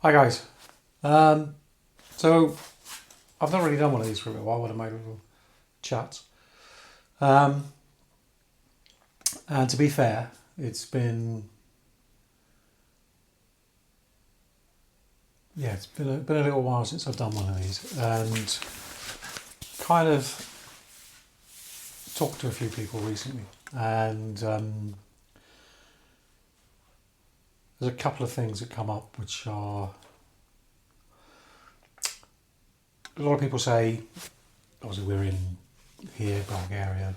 Hi guys. Um, so I've not really done one of these for a little while. One of my little chats. Um, and to be fair, it's been a little while since I've done one of these, and kind of talked to a few people recently, and there's a couple of things that come up which are a lot of people say. Obviously, we're in here, Bulgaria,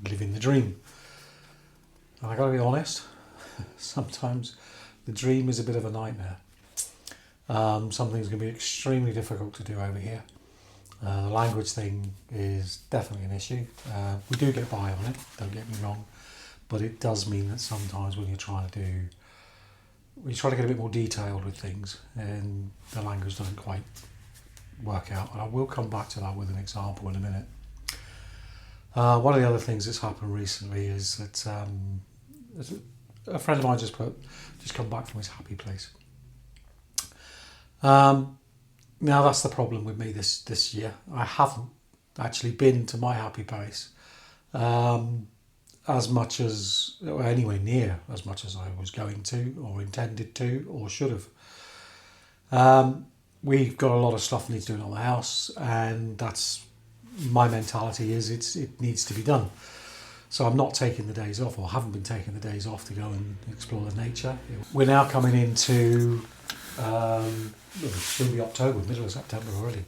living the dream. And I got to be honest, sometimes the dream is a bit of a nightmare. Something's going to be extremely difficult to do over here. The language thing is definitely an issue. We do get by on it, don't get me wrong, but it does mean that sometimes when you try to get a bit more detailed with things, and the language doesn't quite work out. And I will come back to that with an example in a minute. One of the other things that's happened recently is that a friend of mine just come back from his happy place. Now that's the problem with me this year. I haven't actually been to my happy place as much as, or anywhere near as much as I was going to, or intended to, or should have. We've got a lot of stuff needs doing on the house, and that's my mentality is it needs to be done. So I'm not taking the days off, or haven't been taking the days off to go and explore the nature. We're now coming into it'll be October, middle of September already,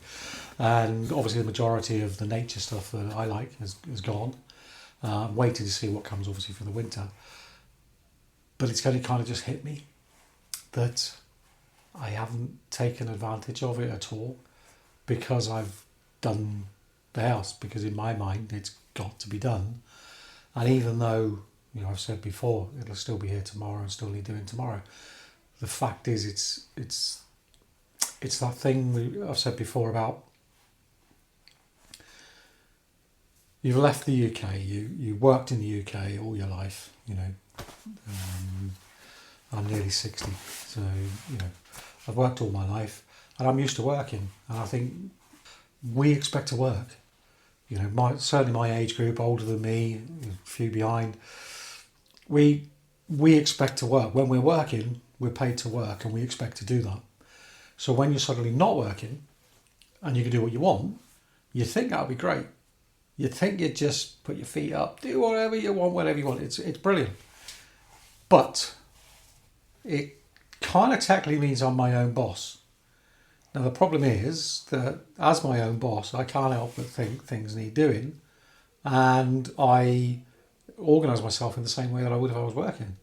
and obviously the majority of the nature stuff that I like has gone. I'm waiting to see what comes obviously for the winter, but it's going to kind of just hit me that I haven't taken advantage of it at all because I've done the house, because in my mind it's got to be done. And even though, I've said before, it'll still be here tomorrow and still need doing tomorrow, the fact is it's that thing I've said before about you've left the UK, you worked in the UK all your life, I'm nearly 60, so, I've worked all my life and I'm used to working, and I think we expect to work. Certainly my age group, older than me, a few behind, we expect to work. When we're working, we're paid to work, and we expect to do that. So when you're suddenly not working and you can do what you want, you think that would be great. You think you'd just put your feet up, do whatever you want, whatever you want. It's brilliant. But it kind of technically means I'm my own boss. Now, the problem is that as my own boss, I can't help but think things need doing, and I organise myself in the same way that I would if I was working.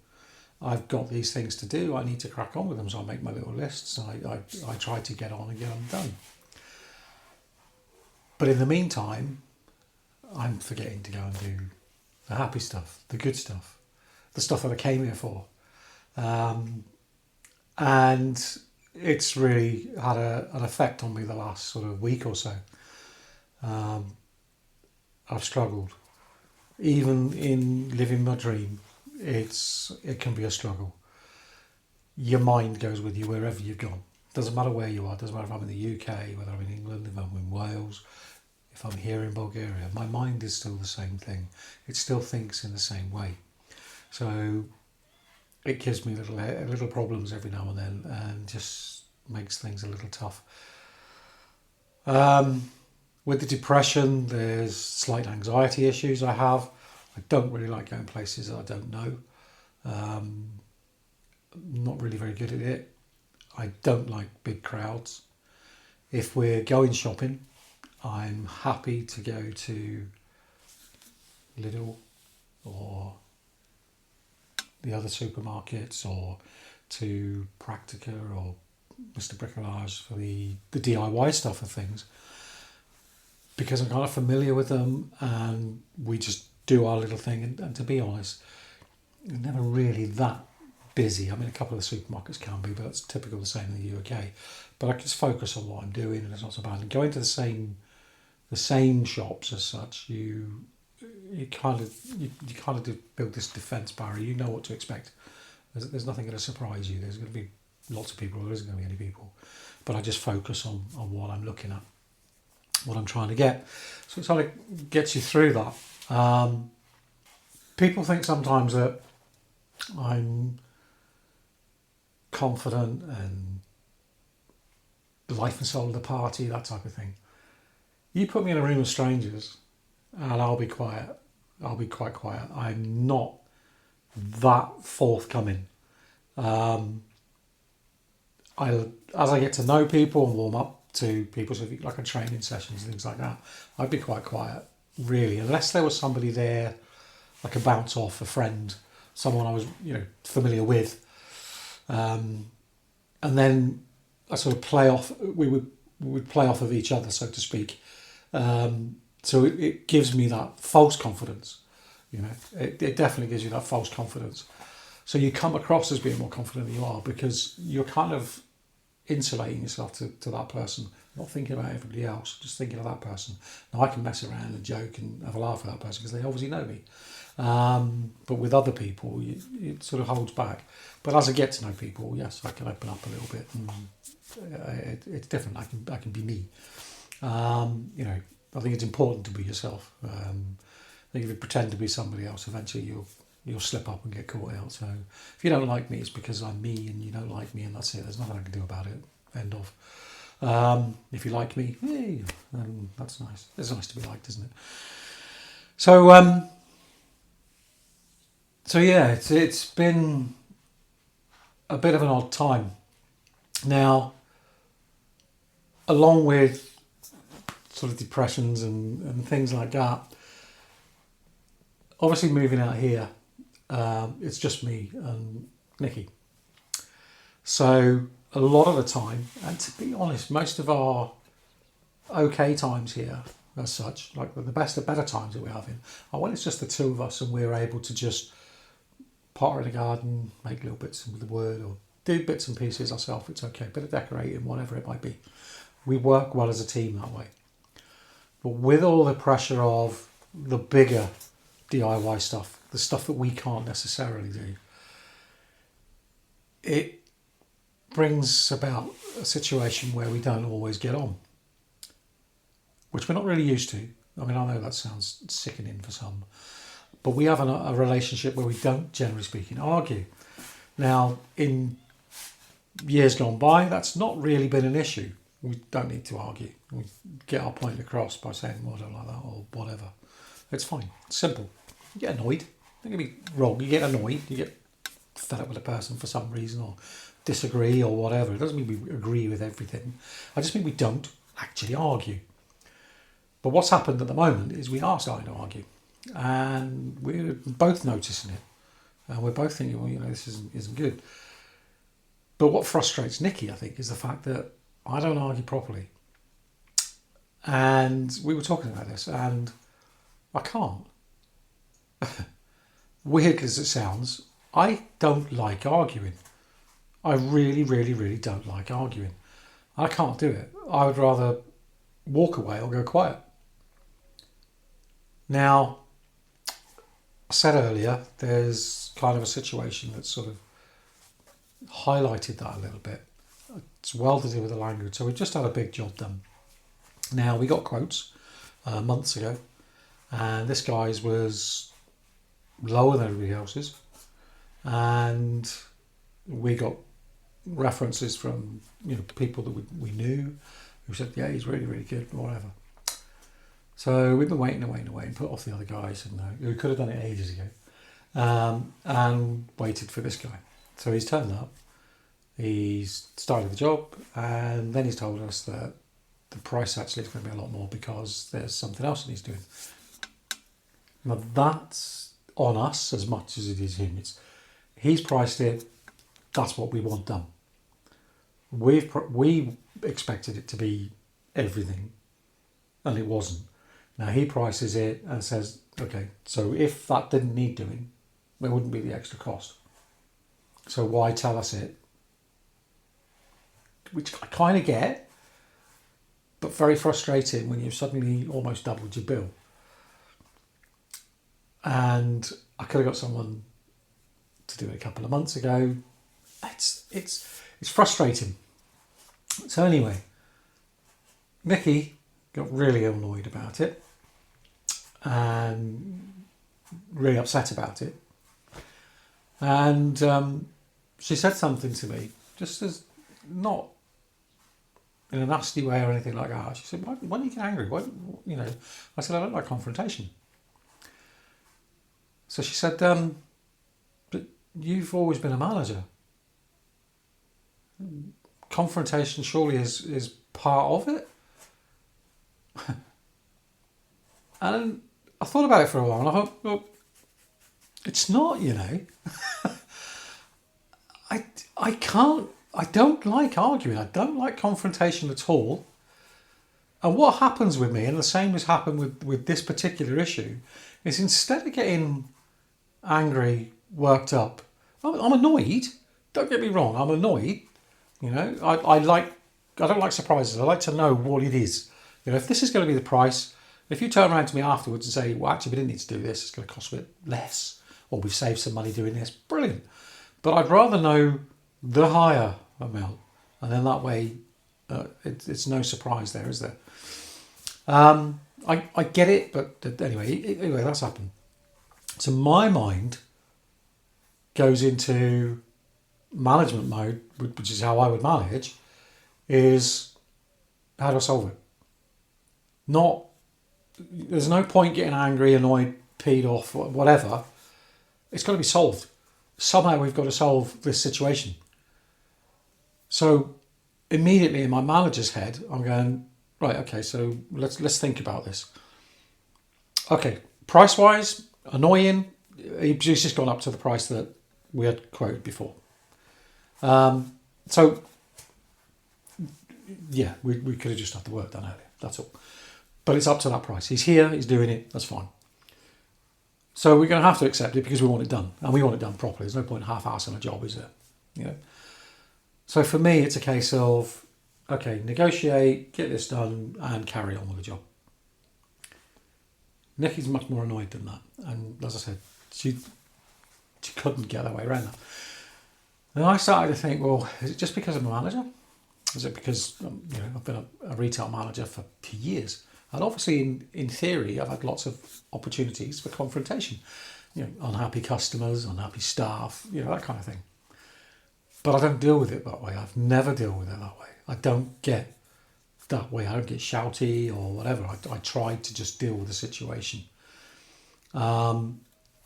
I've got these things to do, I need to crack on with them, so I make my little lists, and I try to get on and get them done. But in the meantime, I'm forgetting to go and do the happy stuff, the good stuff, the stuff that I came here for. And it's really had an effect on me the last sort of week or so. I've struggled. Even in living my dream, it can be a struggle. Your mind goes with you wherever you've gone. Doesn't matter where you are. Doesn't matter if I'm in the UK, whether I'm in England, if I'm in Wales, if I'm here in Bulgaria. My mind is still the same thing. It still thinks in the same way. So it gives me little problems every now and then, and just makes things a little tough. With the depression, there's slight anxiety issues I have. I don't really like going places that I don't know. Not really very good at it. I don't like big crowds. If we're going shopping, I'm happy to go to Lidl or the other supermarkets, or to Practica or Mr. Bricolage for the DIY stuff of things, because I'm kind of familiar with them and we just do our little thing. And to be honest, it's never really that busy. I mean, a couple of the supermarkets can be, but that's typical the same in the UK. But I can just focus on what I'm doing, and it's not so bad. And going to the same shops as such, you kind of build this defence barrier. You know what to expect. There's nothing going to surprise you. There's going to be lots of people, there isn't going to be any people. But I just focus on what I'm looking at, what I'm trying to get. So it sort of gets you through that. People think sometimes that I'm confident and life and soul of the party, that type of thing. You put me in a room of strangers and I'll be quiet. I'll be quite quiet. I'm not that forthcoming. As I get to know people and warm up to people, so like a training sessions, things like that, I'd be quite quiet, really, unless there was somebody there, like a bounce off, a friend, someone I was, familiar with, and then I sort of play off. We would play off of each other, so to speak. So it gives me that false confidence. It definitely gives you that false confidence. So you come across as being more confident than you are because you're kind of insulating yourself to that person, not thinking about everybody else, just thinking of that person. Now I can mess around and joke and have a laugh at that person because they obviously know me. But with other people, it sort of holds back. But as I get to know people, yes, I can open up a little bit, and it's different. I can be me. I think it's important to be yourself. I think if you pretend to be somebody else, eventually you'll slip up and get caught out. So if you don't like me, it's because I'm me, and you don't like me, and that's it. There's nothing I can do about it. End of. If you like me, hey, that's nice. It's nice to be liked, isn't it? So yeah, it's been a bit of an odd time. Now, along with sort of depressions and things like that, obviously moving out here, it's just me and Nikki. So a lot of the time, and to be honest, most of our okay times here as such, like the better times that we're having, are when it's just the two of us and we're able to just potter in the garden, make little bits with the wood, or do bits and pieces ourselves. It's okay, bit of decorating, whatever it might be. We work well as a team that way. But with all the pressure of the bigger DIY stuff, the stuff that we can't necessarily do, it brings about a situation where we don't always get on, which we're not really used to. I mean, I know that sounds sickening for some, but we have a relationship where we don't, generally speaking, argue. Now, in years gone by, that's not really been an issue. We don't need to argue. We get our point across by saying, well, I don't like that, or whatever. It's fine. It's simple. You get annoyed. Don't get me wrong. You get annoyed. You get fed up with a person for some reason, or disagree, or whatever. It doesn't mean we agree with everything. I just mean we don't actually argue. But what's happened at the moment is we are starting to argue. And we're both noticing it. And we're both thinking, well, this isn't good. But what frustrates Nikki, I think, is the fact that I don't argue properly. And we were talking about this, and I can't. Weird as it sounds, I don't like arguing. I really, really, really don't like arguing. I can't do it. I would rather walk away or go quiet. Now, I said earlier, there's kind of a situation that's sort of highlighted that a little bit. It's well to do with the language. So we just had a big job done. Now, we got quotes months ago, and this guy's was lower than everybody else's, and we got references from people that we knew who said, yeah, he's really, really good, whatever. So we've been waiting and put off the other guys, and we could have done it ages ago, and waited for this guy. So he's turned up, he's started the job, and then he's told us that the price actually is going to be a lot more because there's something else that he's doing. Now that's on us as much as it is him. He's priced it. That's what we want done. We expected it to be everything, and it wasn't. Now he prices it and says, okay, so if that didn't need doing, there wouldn't be the extra cost. So why tell us it? Which I kind of get, but very frustrating when you've suddenly almost doubled your bill. And I could have got someone to do it a couple of months ago. It's it's frustrating. So anyway, Nikki got really annoyed about it and really upset about it. And she said something to me, just as not in a nasty way or anything like that. She said, why do you get angry? Why, you know, I said, I don't like confrontation. So she said, but you've always been a manager. Confrontation surely is part of it. And I thought about it for a while and I thought, well, it's not, you know. I don't like arguing. I don't like confrontation at all. And what happens with me, and the same has happened with this particular issue, is instead of getting angry, worked up, I'm annoyed. Don't get me wrong, I'm annoyed. You know, I don't like surprises. I like to know what it is. You know, if this is going to be the price, if you turn around to me afterwards and say, well, actually, we didn't need to do this, it's going to cost a bit less, or we've saved some money doing this, brilliant. But I'd rather know the higher amount, and then that way it's no surprise there, is there? I get it, but anyway, that's happened. So my mind goes into management mode, which is how I would manage, is how do I solve it? There's no point getting angry, annoyed, peed off, whatever. It's got to be solved. Somehow we've got to solve this situation. So immediately in my manager's head, I'm going, right, okay, so let's think about this. Okay, price-wise, annoying, he's just gone up to the price that we had quoted before. So, yeah, we could have just had the work done earlier, that's all. But it's up to that price. He's here, he's doing it, that's fine. So we're going to have to accept it because we want it done. And we want it done properly. There's no point half-assing a job, is there? You know. So for me, it's a case of, okay, negotiate, get this done, and carry on with the job. Nikki's much more annoyed than that. And as I said, she couldn't get her way around that. And I started to think, well, is it just because I'm a manager? Is it because I've been a retail manager for years? And obviously, in theory, I've had lots of opportunities for confrontation. You know, unhappy customers, unhappy staff, that kind of thing. But I don't deal with it that way. I've never dealt with it that way. I don't get that way. I don't get shouty or whatever. I try to just deal with the situation. And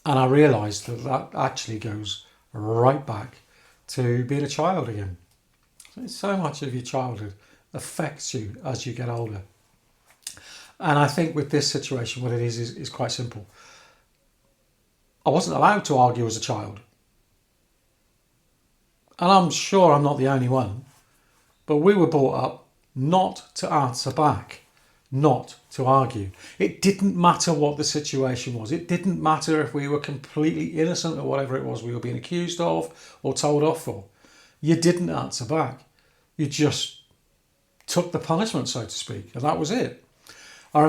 I realised that actually goes right back to being a child again. So much of your childhood affects you as you get older. And I think with this situation, what it is quite simple. I wasn't allowed to argue as a child. And I'm sure I'm not the only one. But we were brought up not to answer back, not to argue. It didn't matter what the situation was. It didn't matter if we were completely innocent or whatever it was we were being accused of or told off for. You didn't answer back. You just took the punishment, so to speak. And that was it. I can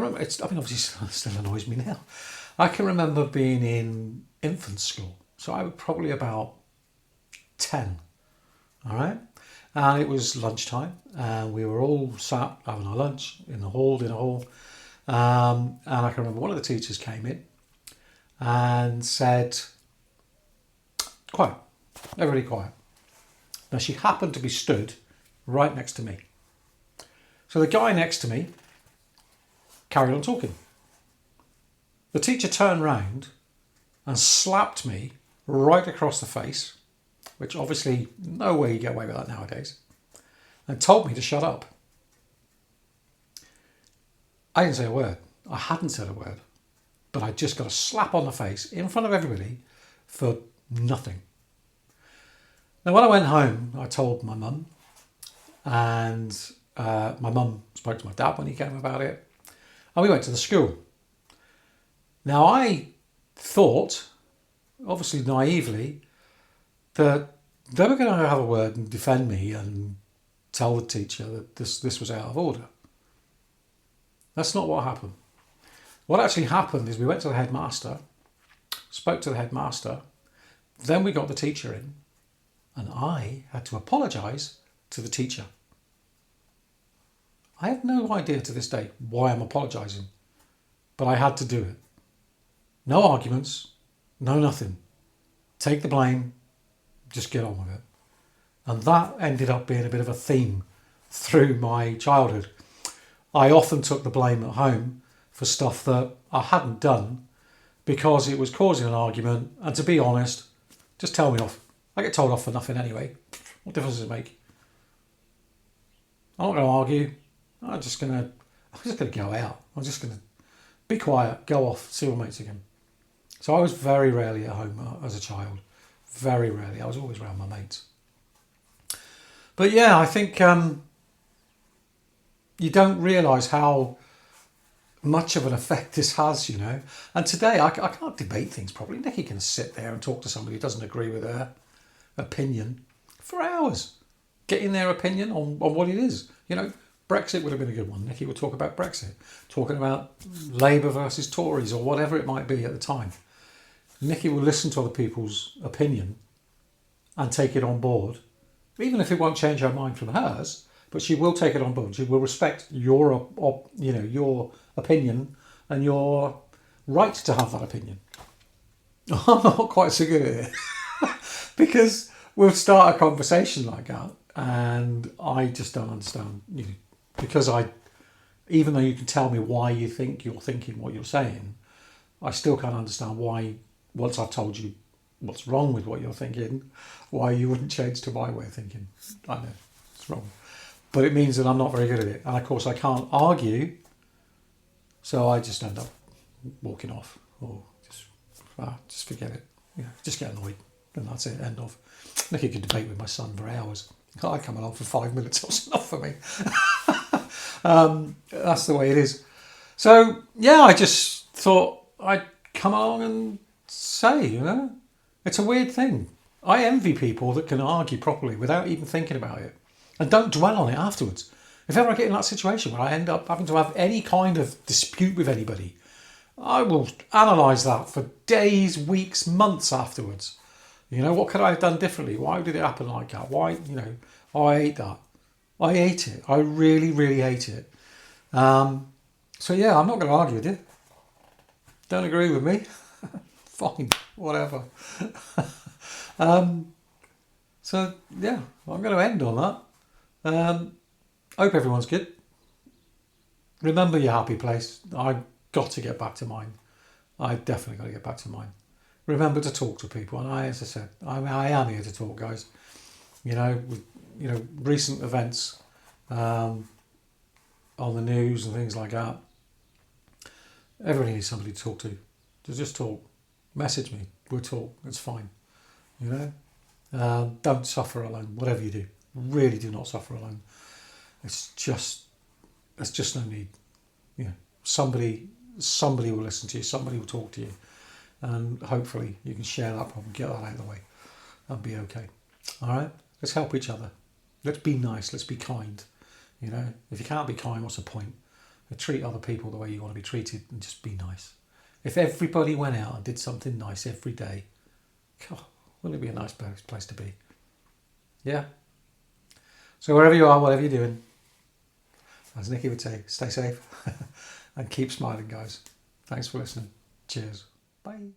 remember, obviously it still annoys me now. I can remember being in infant school. So I was probably about 10, all right? And it was lunchtime, and we were all sat having our lunch in the dinner hall. And I can remember one of the teachers came in and said, quiet, everybody quiet. Now she happened to be stood right next to me. So the guy next to me carried on talking. The teacher turned round and slapped me right across the face, which obviously no way you get away with that nowadays, and told me to shut up. I didn't say a word. I hadn't said a word, but I just got a slap on the face in front of everybody for nothing. Now, when I went home, I told my mum, and my mum spoke to my dad when he came about it, and we went to the school. Now, I thought, obviously naively, that they were going to have a word and defend me and tell the teacher that this was out of order. That's not what happened. What actually happened is we went to the headmaster, spoke to the headmaster, then we got the teacher in, and I had to apologise to the teacher. I have no idea to this day why I'm apologising, but I had to do it. No arguments, no nothing. Take the blame, just get on with it. And that ended up being a bit of a theme through my childhood. I often took the blame at home for stuff that I hadn't done because it was causing an argument. And to be honest, just tell me off. I get told off for nothing anyway. What difference does it make? I'm not going to argue. I'm just going to go out. I'm just going to be quiet, go off, see my mates again. So I was very rarely at home as a child. Very rarely. I was always around my mates. But yeah, I think you don't realise how much of an effect this has, you know. And today I can't debate things properly. Nikki can sit there and talk to somebody who doesn't agree with her opinion for hours, getting their opinion on what it is. You know, Brexit would have been a good one. Nikki would talk about Brexit, talking about Labour versus Tories or whatever it might be at the time. Nikki will listen to other people's opinion and take it on board, even if it won't change her mind from hers. But she will take it on board. She will respect your opinion and your right to have that opinion. I'm not quite so good at it because we'll start a conversation like that, and I just don't understand. You know, because even though you can tell me why you think you're thinking what you're saying, I still can't understand why. Once I've told you what's wrong with what you're thinking, why you wouldn't change to my way of thinking. I know it's wrong. But it means that I'm not very good at it. And of course I can't argue. So I just end up walking off or just forget it. You know, just get annoyed. And that's it, end of. Nikki could debate with my son for hours. I'd come along for 5 minutes, it was enough for me. That's the way it is. So yeah, I just thought I'd come along and say, you know, it's a weird thing. I envy people that can argue properly without even thinking about it. And don't dwell on it afterwards. If ever I get in that situation where I end up having to have any kind of dispute with anybody, I will analyse that for days, weeks, months afterwards. You know, what could I have done differently? Why did it happen like that? Why, you know, I ate that. I ate it. I really, really ate it. So yeah, I'm not going to argue with you. Don't agree with me? Fine, whatever. So yeah, I'm going to end on that. Hope everyone's good. Remember your happy place. I've got to get back to mine. I definitely got to get back to mine. Remember to talk to people. And as I said, I am here to talk, guys. You know, recent events on the news and things like that. Everybody needs somebody to talk to. Just talk. Message me. We'll talk. It's fine. You know, don't suffer alone. Whatever you do, really do not suffer alone. It's just no need. You know, somebody will listen to you. Somebody will talk to you, and hopefully you can share that problem, get that out of the way, and be okay. All right. Let's help each other. Let's be nice. Let's be kind. You know, if you can't be kind, what's the point? Treat other people the way you want to be treated, and just be nice. If everybody went out and did something nice every day, God, wouldn't it be a nice place to be? Yeah. So wherever you are, whatever you're doing, as Nikki would say, stay safe and keep smiling, guys. Thanks for listening. Cheers. Bye.